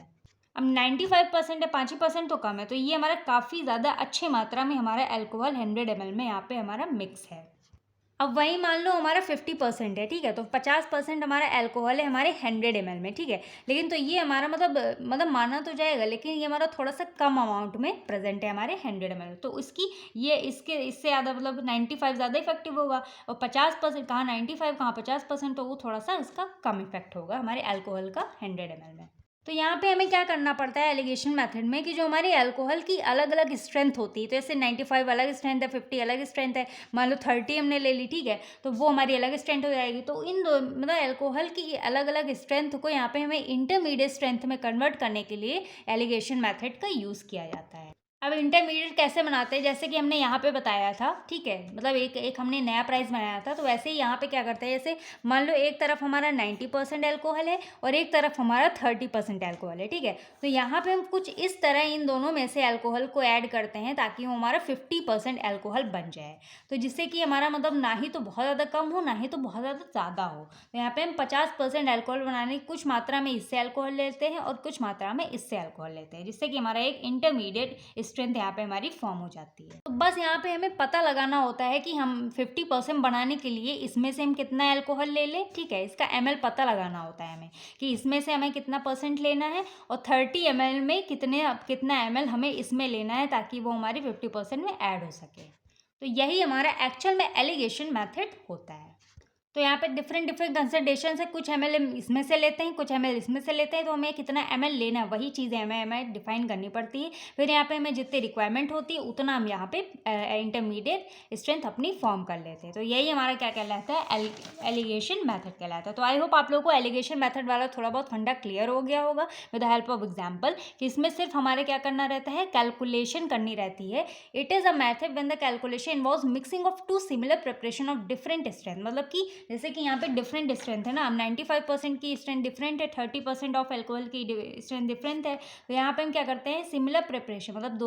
अब 95% है, 5% तो कम है, तो ये हमारा काफ़ी ज़्यादा अच्छे मात्रा में हमारा अल्कोहल 100 ml में यहाँ पे हमारा मिक्स है। अब वही मान लो हमारा 50% है, ठीक है, तो 50% हमारा अल्कोहल है हमारे 100 ml में, ठीक है। लेकिन तो ये हमारा मतलब माना तो जाएगा, लेकिन ये हमारा थोड़ा सा कम अमाउंट में प्रेजेंट है हमारे 100 ml, तो इससे ज़्यादा मतलब 95 ज़्यादा इफेक्टिव होगा, और 50% कहाँ 95 कहाँ 50%, तो वो थोड़ा सा इसका कम इफेक्ट होगा हमारे अल्कोहल का 100 ml में। तो यहाँ पे हमें क्या करना पड़ता है एलिगेशन मेथड में, कि जो हमारे अल्कोहल की अलग अलग स्ट्रेंथ होती है, तो जैसे 95 अलग स्ट्रेंथ है, 50 अलग स्ट्रेंथ है, मान लो 30 हमने ले ली, ठीक है, तो वो हमारी अलग स्ट्रेंथ हो जाएगी। तो इन दो मतलब अल्कोहल की अलग अलग स्ट्रेंथ को यहाँ पे हमें इंटरमीडिएट स्ट्रेंथ में कन्वर्ट करने के लिए एलिगेशन मेथड का यूज़ किया जाता है। अब इंटरमीडिएट कैसे बनाते हैं, जैसे कि हमने यहाँ पे बताया था, ठीक है, मतलब एक हमने नया प्राइस बनाया था, तो वैसे ही यहाँ पे क्या करते हैं, जैसे मान लो एक तरफ हमारा 90% अल्कोहल है और एक तरफ हमारा 30% अल्कोहल है, ठीक है। तो यहाँ पे हम कुछ इस तरह इन दोनों में से अल्कोहल को ऐड करते हैं, ताकि वो हमारा 50% अल्कोहल बन जाए, तो जिससे कि हमारा मतलब ना ही तो बहुत ज़्यादा कम हो, ना ही तो बहुत ज़्यादा हो। तो यहाँ पे हम 50% अल्कोहल बनाने की कुछ मात्रा में इससे अल्कोहल लेते हैं और कुछ मात्रा में इससे अल्कोहल लेते हैं, जिससे कि हमारा एक इंटरमीडिएट स्ट्रेंथ यहाँ पे हमारी फॉर्म हो जाती है। तो बस यहाँ पे हमें पता लगाना होता है कि हम 50% बनाने के लिए इसमें से हम कितना अल्कोहल ले लें, ठीक है, इसका ml पता लगाना होता है हमें, कि इसमें से हमें कितना % लेना है, और 30 ml में कितना ml हमें इसमें लेना है, ताकि वो हमारी 50% में ऐड हो सके। तो यही हमारा एक्चुअल में एलिगेशन मेथड होता है। तो यहाँ पे डिफरेंट कंसंट्रेशन है, कुछ ml इसमें से लेते हैं, कुछ ml इसमें से लेते हैं, तो हमें कितना ml लेना है वही चीज़ें हमें डिफाइन करनी पड़ती है। फिर यहाँ पे हमें जितनी रिक्वायरमेंट होती है उतना हम यहाँ पे इंटरमीडिएट स्ट्रेंथ अपनी फॉर्म कर लेते हैं। तो यही हमारा क्या कहलाता है, एलिगेशन मेथड कहलाता है। तो आई होप आप लोगों को एलिगेशन मेथड वाला थोड़ा बहुत फंडा क्लियर हो गया होगा with the help of example, कि इसमें सिर्फ हमारे क्या करना रहता है, कैलकुलेशन करनी रहती है। It is a method when the calculation involves mixing of two similar preparation of different strength, मतलब कि जैसे कि यहाँ पे डिफरेंट स्ट्रेंथ है ना, 95% की स्ट्रेंथ डिफरेंट है, 30% ऑफ अल्कोहल की स्ट्रेंथ डिफरेंट है, तो यहाँ पे हम क्या करते हैं, सिमिलर प्रिपरेशन, मतलब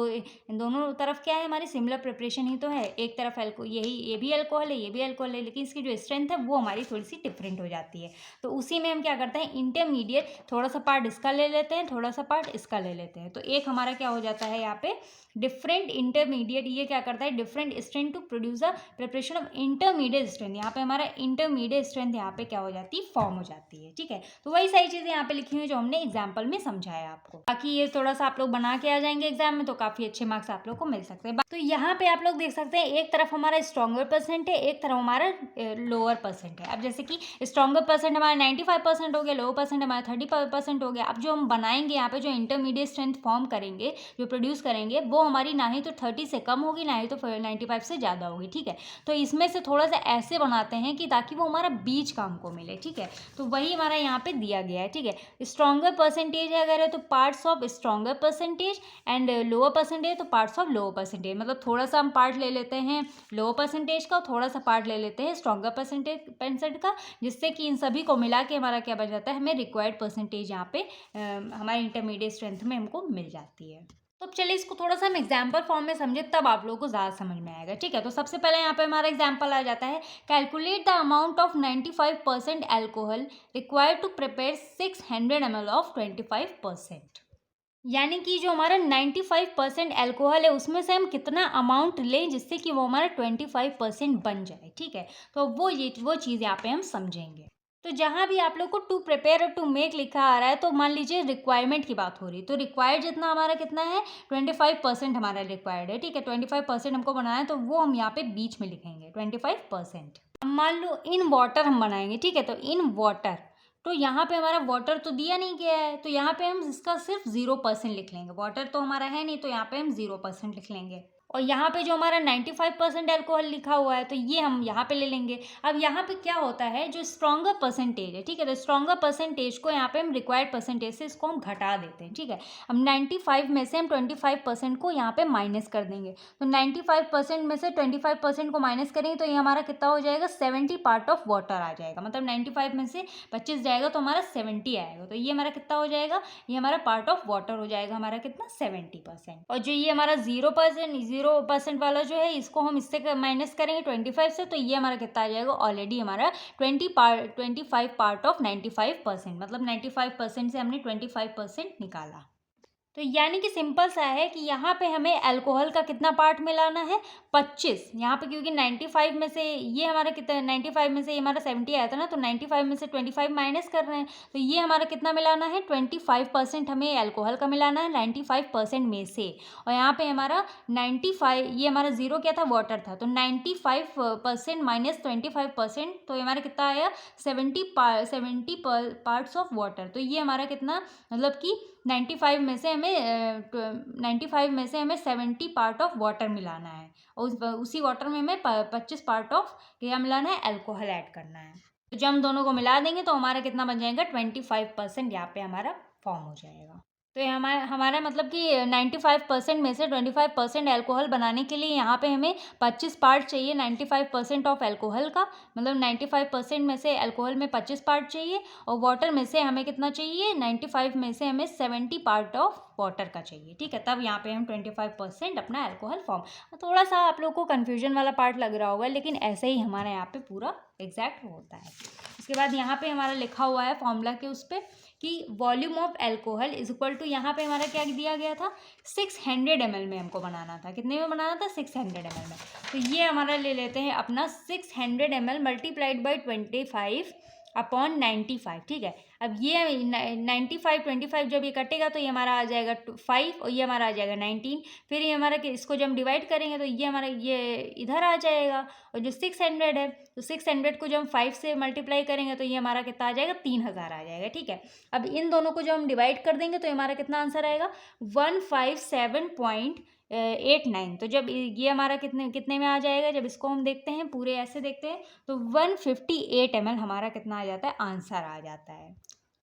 दोनों तरफ क्या है हमारी सिमिलर प्रिपरेशन ही तो है, एक तरफ ये भी अल्कोहल है, ये भी अल्कोहल है, लेकिन इसकी जो स्ट्रेंथ है वो हमारी थोड़ी सी डिफरेंट हो जाती है। तो उसी में हम क्या करते हैं, इंटरमीडिएट थोड़ा सा पार्ट इसका ले लेते हैं, थोड़ा सा पार्ट इसका ले लेते हैं, तो एक हमारा क्या हो जाता है यहाँ पे डिफरेंट इंटरमीडिएट, ये क्या करता है, different strength to produce a preparation of intermediate strength. यहाँ पे हमारा इंटरमीडिएट इंटरमीडिएट स्ट्रेंथ यहाँ पे क्या हो जाती है, फॉर्म हो जाती है। ठीक है, तो वही सारी चीज़ें यहाँ पे लिखी हुई जो हमने एग्जाम्पल में समझाया आपको। बाकी ये थोड़ा सा आप लोग बना के आ जाएंगे एग्जाम में तो काफ़ी अच्छे मार्क्स आप लोग को मिल सकते हैं। तो यहाँ पे आप लोग देख सकते हैं एक तरफ हमारा स्ट्रॉन्गर परसेंट है, एक तरफ हमारा लोअर परसेंट है। अब जैसे कि स्ट्रॉन्गर परसेंट हमारा 95% हो गया, लोअर परसेंट हमारा 30% हो गया। अब जो हम बनाएंगे यहाँ पे जो इंटरमीडिएट स्ट्रेंथ फॉर्म करेंगे, जो प्रोड्यूस करेंगे, वो हमारी ना ही तो 30 से कम होगी, ना ही तो 95 से ज़्यादा होगी। ठीक है, तो इसमें से थोड़ा सा ऐसे बनाते हैं कि ताकि वो हमारा बीच का हमको मिले। ठीक है, तो वही हमारा यहाँ पे दिया गया है। ठीक है, स्ट्रॉन्गर परसेंटेज है अगर है तो parts of stronger percentage and lower percentage तो पार्ट्स ऑफ लोअर परसेंटेज, मतलब थोड़ा सा हम पार्ट ले लेते हैं लोअर परसेंटेज का, थोड़ा सा पार्ट ले लेते हैं स्ट्रॉन्गर परसेंटेज का, जिससे कि इन सभी को मिला के हमारा क्या बन जाता है, हमें रिक्वायर्ड परसेंटेज यहाँ पे हमारे इंटरमीडिएट स्ट्रेंथ में हमको मिल जाती है। तो अब चलिए इसको थोड़ा सा हम एग्जाम्पल फॉर्म में समझे, तब आप लोगों को ज़्यादा समझ में आएगा। ठीक है, तो सबसे पहले यहाँ पे हमारा एग्जाम्पल आ जाता है, calculate the amount of 95% alcohol required to prepare 600 ml of 25%। यानी कि जो हमारा 95% एल्कोहल है उसमें से हम कितना अमाउंट लें जिससे कि वो हमारा 25% बन जाए। ठीक है, तो वो चीज़ यहाँ पे हम समझेंगे। तो जहाँ भी आप लोग को टू प्रिपेयर और टू मेक लिखा आ रहा है तो मान लीजिए रिक्वायरमेंट की बात हो रही है, तो रिक्वायर्ड जितना हमारा कितना है, 25% हमारा रिक्वायर्ड है। ठीक है, 25% हमको बनाना है तो वो हम यहाँ पे बीच में लिखेंगे 25%। अब मान लो इन वाटर हम बनाएंगे। ठीक है, तो इन वाटर, तो यहाँ पे हमारा वाटर तो दिया नहीं गया है, तो यहाँ पे हम इसका सिर्फ 0% लिख लेंगे। वाटर तो हमारा है नहीं, तो यहाँ पे हम 0% लिख लेंगे। और यहाँ पे जो हमारा 95% एल्कोहल लिखा हुआ है तो ये हम यहाँ पे ले लेंगे। अब यहाँ पे क्या होता है, जो स्ट्रॉन्गर परसेंटेज है, ठीक है, तो स्ट्रॉन्गर परसेंटेज को यहाँ पे हम रिक्वायर्ड परसेंटेज से इसको हम घटा देते हैं। ठीक है, अब 95 में से हम 25% को यहाँ पे माइनस कर देंगे, तो 95% में से 25% को माइनस करेंगे तो ये हमारा कितना हो जाएगा, 70 पार्ट ऑफ वाटर आ जाएगा। मतलब 95 में से 25 जाएगा तो हमारा 70 आएगा, तो ये हमारा कितना हो जाएगा, ये हमारा पार्ट ऑफ वाटर हो जाएगा हमारा कितना, 70%। और जो ये हमारा 0% वाला जो है इसको हम इससे माइनस करेंगे 25 से, तो ये हमारा कितना आ जाएगा, ऑलरेडी हमारा 25 पार्ट ऑफ 95%, मतलब 95% से हमने 25% निकाला। तो यानी कि सिंपल सा है कि यहाँ पे हमें अल्कोहल का कितना पार्ट मिलाना है, 25। यहाँ पे क्योंकि 95 में से ये हमारा कितना, 95 में से ये हमारा 70 आया था ना, तो 95 में से 25 माइनस कर रहे हैं, तो ये हमारा कितना मिलाना है, 25% हमें अल्कोहल का मिलाना है 95% में से। और यहाँ पे हमारा 95, ये हमारा 0 क्या था, वाटर था, तो 95% माइनस 25%, तो ये हमारा कितना आया, 70 पार्ट्स ऑफ वाटर। तो ये हमारा कितना, मतलब कि 95 में से हमें 70 पार्ट ऑफ वाटर मिलाना है, और उसी वाटर में हमें 25 पार्ट ऑफ क्या मिलाना है, अल्कोहल ऐड करना है। तो जब हम दोनों को मिला देंगे तो हमारा कितना बन जाएगा, 25% यहाँ पे हमारा फॉर्म हो जाएगा। तो ये हमारा मतलब कि 95% में से 25% अल्कोहल बनाने के लिए यहाँ पे हमें 25 पार्ट चाहिए 95% ऑफ अल्कोहल का, मतलब 95% में से अल्कोहल में 25 पार्ट चाहिए, और वाटर में से हमें कितना चाहिए, 95 में से हमें 70 पार्ट ऑफ वाटर का चाहिए। ठीक है, तब यहाँ पे हम 25% अपना अल्कोहल फॉर्म। थोड़ा सा आप लोग को कन्फ्यूजन वाला पार्ट लग रहा होगा, लेकिन ऐसे ही हमारे यहाँ पे पूरा एग्जैक्ट होता है। उसके बाद यहाँ पे हमारा लिखा हुआ है फॉर्मूला के उस पर कि volume of alcohol is equal to, यहाँ पे हमारा क्या दिया गया था, 600 ml में हमको बनाना था। कितने में बनाना था, 600 ml में। तो ये हमारा ले लेते हैं अपना 600 ml मल्टीप्लाइड बाई 25/95। ठीक है, अब ये 95 25 जब ये कटेगा तो ये हमारा आ जाएगा 5, और ये हमारा आ जाएगा 19। फिर ये हमारा इसको जब हम डिवाइड करेंगे तो ये हमारा ये इधर आ जाएगा, और जो 600 है तो 600 को जब हम 5 से मल्टीप्लाई करेंगे तो ये हमारा कितना आ जाएगा, 3000 आ जाएगा। ठीक है, अब इन दोनों को जब हम डिवाइड कर देंगे तो ये हमारा कितना आंसर आएगा, 157.89। तो जब ये हमारा कितने में आ जाएगा, जब इसको हम देखते हैं पूरे ऐसे देखते हैं तो 158 ml हमारा कितना आ जाता है, आंसर आ जाता है।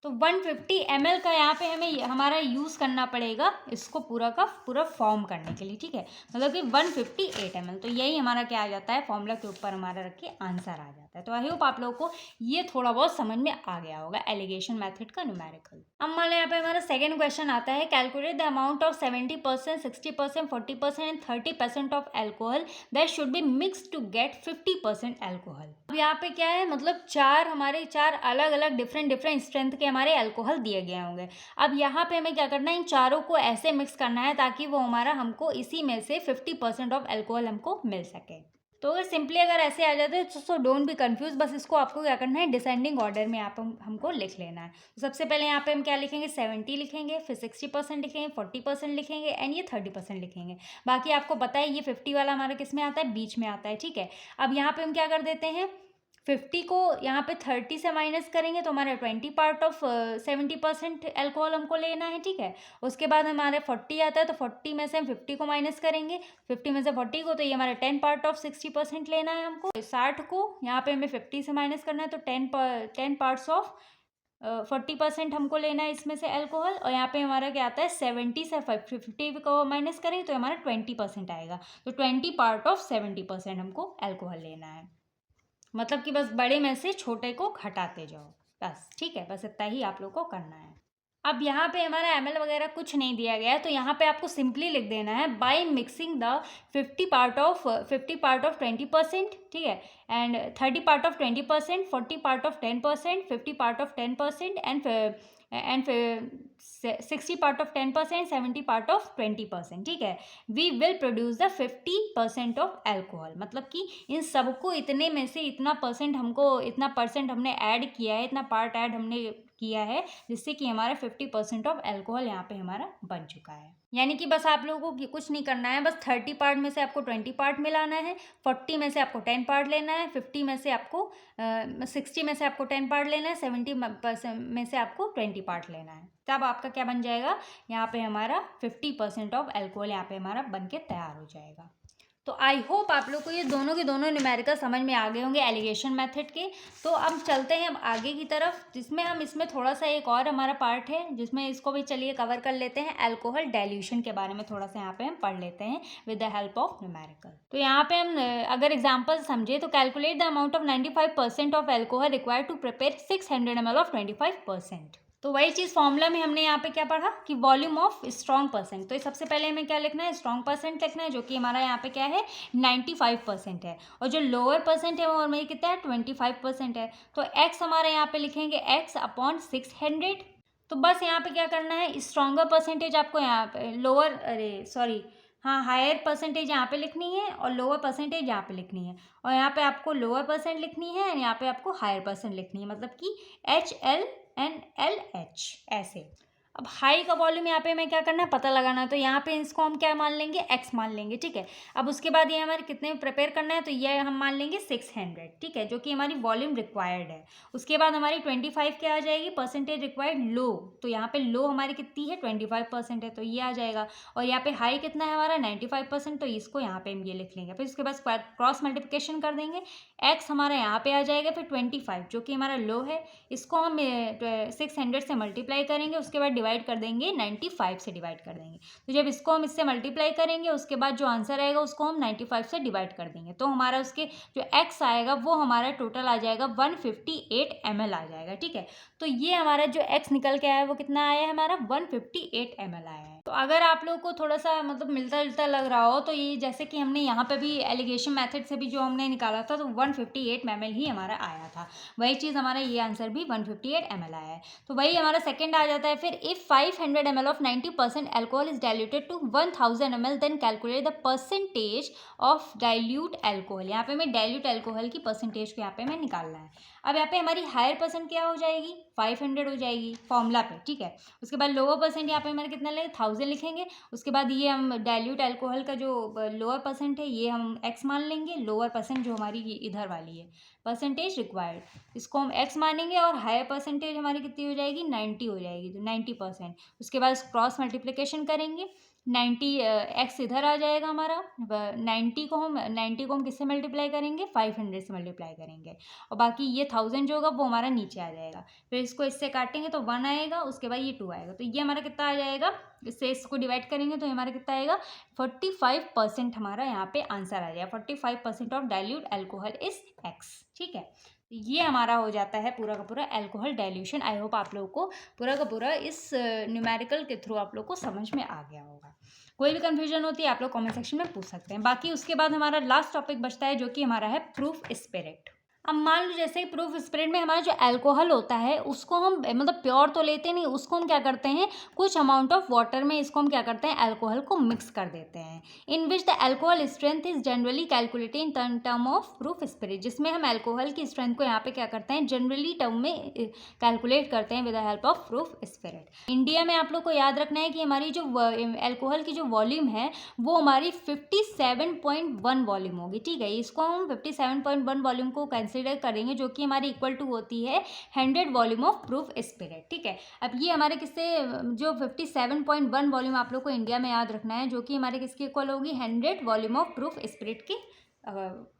तो 150 ml का यहाँ पे हमें हमारा यूज़ करना पड़ेगा इसको पूरा का पूरा फॉर्म करने के लिए। ठीक है, मतलब कि 158 ml, तो यही हमारा क्या आ जाता है, फॉर्मूला के ऊपर हमारा रख के आंसर आ जाता है। तो आई होप आप लोगों को ये थोड़ा बहुत समझ में आ गया होगा एलिगेशन मेथड का न्यूमेरिकल। अब मान लो यहाँ पे हमारा सेकंड क्वेश्चन आता है, calculate the amount of 70%, 60%, 40% and 30% of alcohol that should be mix to get 50% alcohol. अब यहाँ पे क्या है, मतलब चार अलग अलग डिफरेंट स्ट्रेंथ के हमारे अल्कोहल दिए गए होंगे। अब यहाँ पे हमें क्या करना है, इन चारों को ऐसे मिक्स करना है ताकि वो हमको इसी में से 50% ऑफ अल्कोहल हमको मिल सके। तो अगर सिंपली अगर ऐसे आ जाते हैं तो डोंट बी कंफ्यूज, बस इसको आपको क्या करना है, डिसेंडिंग ऑर्डर में आप हमको लिख लेना है। तो सबसे पहले यहाँ पे हम क्या लिखेंगे, 70 लिखेंगे, फिर 60% लिखेंगे, 40% लिखेंगे एंड ये 30% लिखेंगे। बाकी आपको पता है ये 50 वाला हमारा किस में आता है, बीच में आता है, ठीक है। अब यहाँ पे हम क्या कर देते हैं, 50 को यहाँ पे 30 से माइनस करेंगे तो हमारा 20 पार्ट ऑफ 70% एल्कोहल हमको लेना है, ठीक है। उसके बाद हमारे 40 आता है तो 40 में से हम 50 को माइनस करेंगे, 50 में से 40 को, तो ये हमारा 10 पार्ट ऑफ 60% लेना है हमको। 60 को यहाँ पे हमें 50 से माइनस करना है तो 10 पार्ट्स ऑफ 40% हमको लेना है इसमें से एल्कोहल। और यहाँ पे हमारा क्या आता है, 70 से 50 को माइनस करेंगे तो हमारा 20% आएगा। तो 20 पार्ट ऑफ 70% हमको एल्कोहल लेना है। मतलब कि बस बड़े में से छोटे को घटाते जाओ, बस, ठीक है। बस इतना ही आप लोग को करना है। अब यहाँ पे हमारा ml वगैरह कुछ नहीं दिया गया है, तो यहाँ पे आपको सिंपली लिख देना है by mixing the 50 part of 20%, ठीक है, and 30 part of 20%, 40 part of 10%, 50 part of 10% and 60 part of 10%, 70 part of 20%, ठीक है। We will produce the 50% of alcohol. मतलब कि इन सबको इतने में से इतना परसेंट हमको, इतना परसेंट हमने ऐड किया है, इतना पार्ट ऐड हमने किया है, जिससे कि हमारा 50% ऑफ एल्कोहल यहाँ पे हमारा बन चुका है। यानी कि बस आप लोगों को कुछ नहीं करना है, बस 30 पार्ट में से आपको 20 पार्ट मिलाना है, 40 में से आपको 10 पार्ट लेना है, 50 में से आपको 60 में से आपको 10 पार्ट लेना है, 70% में से आपको 20 पार्ट लेना है। तब आपका क्या बन जाएगा, यहाँ पे हमारा 50% ऑफ एल्कोहल यहाँ पे हमारा बन के तैयार हो जाएगा। तो आई होप आप लोग को ये दोनों के दोनों न्यूमेरिकल समझ में आ गए होंगे एलिगेशन मेथड के। तो अब चलते हैं अब आगे की तरफ, जिसमें हम इसमें थोड़ा सा एक और हमारा पार्ट है, जिसमें इसको भी चलिए कवर कर लेते हैं। अल्कोहल डाइल्यूशन के बारे में थोड़ा सा यहाँ पे हम पढ़ लेते हैं with the help of numerical. तो यहाँ पे हम अगर एग्जाम्पल समझे तो calculate the amount of 95% of alcohol required to prepare 600 ml of 25%। तो वही चीज़ फॉर्मूला में हमने यहाँ पे क्या पढ़ा कि वॉल्यूम ऑफ स्ट्रॉन्ग परसेंट। तो सबसे पहले हमें क्या लिखना है, स्ट्रॉन्ग परसेंट लिखना है, जो कि हमारा यहाँ पे क्या है 95% है, और जो लोअर परसेंट है वो हमारी कितना है 25% है। तो x हमारे यहाँ पे लिखेंगे x अपॉन 600। तो बस यहाँ पे क्या करना है, स्ट्रॉन्गर परसेंटेज आपको यहाँ पे हायर परसेंटेज यहाँ पे लिखनी है और लोअर परसेंटेज यहाँ पे लिखनी है, और यहाँ पे आपको लोअर परसेंट लिखनी है और यहाँ पे आपको हायर परसेंट लिखनी है, मतलब कि HL एंड LH ऐसे। अब हाई का वॉल्यूम यहाँ पे हमें क्या करना है, पता लगाना है। तो यहाँ पे इसको हम क्या मान लेंगे, x मान लेंगे, ठीक है। अब उसके बाद ये हमारे कितने प्रिपेयर करना है, तो ये हम मान लेंगे 600, ठीक है, जो कि हमारी वॉल्यूम रिक्वायर्ड है। उसके बाद हमारी 25 क्या आ जाएगी, परसेंटेज रिक्वायर्ड लो। तो यहाँ पे लो हमारी कितनी है 25% है, तो ये आ जाएगा। और यहाँ पे हाई कितना है हमारा 95%, तो इसको यहाँ पे हम ये लिख लेंगे। फिर उसके बाद क्रॉस मल्टीप्लिकेशन कर देंगे, x हमारा यहाँ पे आ जाएगा, फिर 25 जो कि हमारा लो है, इसको हम 600 से मल्टीप्लाई करेंगे, उसके बाद डिवाइड कर देंगे 95 से डिवाइड कर देंगे। तो जब इसको हम इससे मल्टीप्लाई करेंगे, उसके बाद जो आंसर आएगा उसको हम 95 से डिवाइड कर देंगे, तो हमारा उसके जो x आएगा वो हमारा टोटल आ जाएगा 158 ml आ जाएगा, ठीक है। तो ये हमारा जो x निकल के आया है वो कितना आया है हमारा 158 ml आया है। तो अगर आप लोगों को थोड़ा सा मतलब मिलता जुलता लग रहा हो तो ये जैसे कि हमने यहाँ पे भी एलिगेशन मेथड से भी जो हमने निकाला था तो 158 ml ही हमारा आया था, वही चीज़ हमारा ये आंसर भी 158 ml आया है। तो वही हमारा सेकंड आ जाता है। फिर if 500 ml of 90% alcohol is diluted to 1000 ml then calculate the percentage of dilute alcohol. यहाँ पे हमें डाइल्यूट एल्कोहल की परसेंटेज को यहाँ पे हमें निकालना है। अब यहाँ पे हमारी हायर परसेंट क्या हो जाएगी 500 हो जाएगी फॉर्मूला पे, ठीक है। उसके बाद लोअर परसेंट यहाँ पे हमारे कितना लेंगे 1000 लिखेंगे। उसके बाद ये हम डाइल्यूट एल्कोहल का जो लोअर परसेंट है ये हम x मान लेंगे, लोअर परसेंट जो हमारी इधर वाली है परसेंटेज रिक्वायर्ड, इसको हम x मानेंगे, और हायर परसेंटेज हमारी कितनी हो जाएगी 90 हो जाएगी, तो 90%। उसके बाद क्रॉस मल्टीप्लिकेशन करेंगे, 90 x इधर आ जाएगा हमारा, 90 को हम किससे मल्टीप्लाई करेंगे 500 से मल्टीप्लाई करेंगे, और बाकी ये 1000 जो होगा वो हमारा नीचे आ जाएगा। फिर इसको इससे काटेंगे तो 1 आएगा, उसके बाद ये 2 आएगा, तो ये हमारा कितना आ जाएगा, इससे इसको डिवाइड करेंगे तो हमारा कितना आएगा 45% हमारा यहाँ पे आंसर आ जाएगा। 45% of dilute alcohol is x, ठीक है। ये हमारा हो जाता है पूरा का पूरा एल्कोहल डाइल्यूशन। आई होप आप लोगों को पूरा का पूरा इस न्यूमेरिकल के थ्रू आप लोग को समझ में आ गया होगा। कोई भी कन्फ्यूजन होती है आप लोग कमेंट सेक्शन में पूछ सकते हैं। बाकी उसके बाद हमारा लास्ट टॉपिक बचता है जो कि हमारा है प्रूफ स्पिरिट। अब मान लो जैसे प्रूफ स्पिरिट में हमारा जो अल्कोहल होता है उसको हम मतलब प्योर तो लेते नहीं, उसको हम क्या करते हैं, कुछ अमाउंट ऑफ वाटर में इसको हम क्या करते हैं, अल्कोहल को मिक्स कर देते हैं। In which the alcohol strength is generally calculated in term of proof spirit, जिसमें हम अल्कोहल की स्ट्रेंथ को यहाँ पे क्या करते हैं, जनरली टर्म में कैलकुलेट करते हैं with the help of proof spirit. India में आप लोग को याद रखना है कि हमारी जो अल्कोहल की जो वॉल्यूम है वो हमारी 57.1 वॉल्यूम होगी, ठीक है। इसको हम 57.1 वॉल्यूम को कंसीडर करेंगे, जो कि हमारी इक्वल टू होती है 100 वॉल्यूम ऑफ प्रूफ स्पिरिट, ठीक है। अब ये हमारे किससे, जो 57.1 वॉल्यूम आप लोग को इंडिया में याद रखना है, जो कि हमारे किसके इक्वल होगी, 100 वॉल्यूम ऑफ प्रूफ स्पिरिट की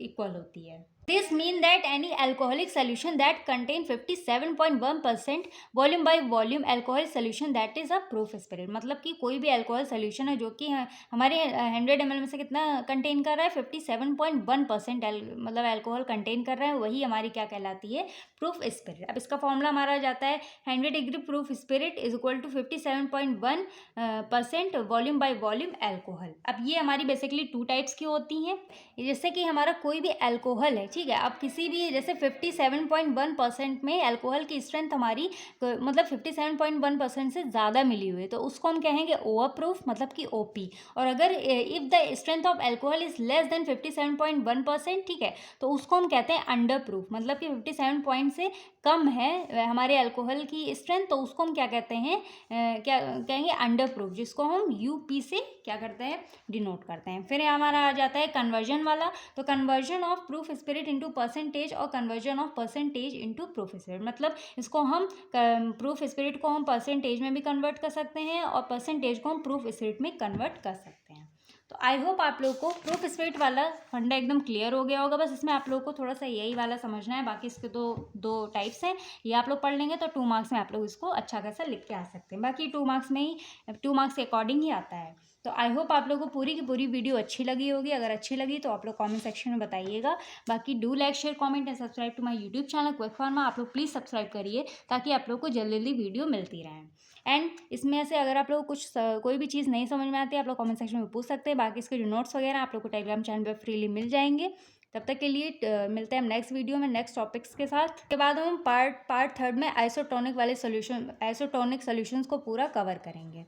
इक्वल होती है। This mean that any alcoholic solution that contain 57.1% volume by volume alcoholic solution that is a proof spirit, मतलब कि कोई भी alcohol solution है जो कि हमारे 100 ml में से कितना कंटेन कर रहा है, 57.1% मतलब अल्कोहल कंटेन कर रहा है, वही हमारी क्या कहलाती है, प्रूफ स्पिरिट। अब इसका फॉर्मूला हमारा जाता है 100 degree proof spirit is equal to 57.1% volume by volume alcohol. अब ये हमारी बेसिकली 2 टाइप्स की होती हैं, जैसे कि हमारा कोई भी अल्कोहल है, ठीक है। अब किसी भी जैसे 57.1% में अल्कोहल की स्ट्रेंथ हमारी मतलब 57.1% से ज़्यादा मिली हुई है, तो उसको हम कहेंगे ओवर प्रूफ, मतलब कि ओपी। और अगर if the strength of alcohol is less than 57.1%, ठीक है, तो उसको हम कहते हैं अंडर प्रूफ, मतलब कि 57 पॉइंट से कम है हमारे अल्कोहल की स्ट्रेंथ, तो उसको हम क्या कहते हैं, क्या कहेंगे, अंडर प्रूफ, जिसको हम यूपी से क्या करते हैं, डिनोट करते हैं। फिर हमारा आ जाता है कन्वर्जन वाला, तो conversion of proof spirit into percentage और conversion of percentage into proof spirit, मतलब इसको हम प्रूफ स्पिरिट को हम परसेंटेज में भी कन्वर्ट कर सकते हैं और परसेंटेज को हम प्रूफ स्पिरिट में कन्वर्ट कर सकते हैं। तो आई होप आप लोग को प्रूफ स्पिरिट वाला फंडा एकदम क्लियर हो गया होगा। बस इसमें आप लोग को थोड़ा सा यही वाला समझना है, बाकी इसके दो टाइप्स हैं, ये आप लोग पढ़ लेंगे तो 2 मार्क्स में आप लोग इसको अच्छा खासा लिख के आ सकते हैं। बाकी 2 मार्क्स में ही 2 मार्क्स के अकॉर्डिंग ही आता है। तो आई होप आप लोगों को पूरी की पूरी वीडियो अच्छी लगी होगी। अगर अच्छी लगी तो आप लोग कमेंट सेक्शन में बताइएगा। बाकी do like share comment and subscribe to my YouTube channel Quick Pharma. आप लोग प्लीज़ सब्सक्राइब करिए ताकि आप लोग को जल्दी जल्दी वीडियो मिलती रहें। एंड इसमें से अगर आप लोग को कोई भी चीज़ नहीं समझ में आती है आप लोग कमेंट सेक्शन में पूछ सकते हैं। बाकी इसके जो नोट्स वगैरह आप लोग को टेलीग्राम चैनल पर फ्रीली मिल जाएंगे। तब तक के लिए मिलते हैं हम नेक्स्ट वीडियो में नेक्स्ट टॉपिक्स के साथ। उसके बाद हम पार्ट 3 में आइसोटोनिक वाले आइसोटोनिक सॉल्यूशंस को पूरा कवर करेंगे।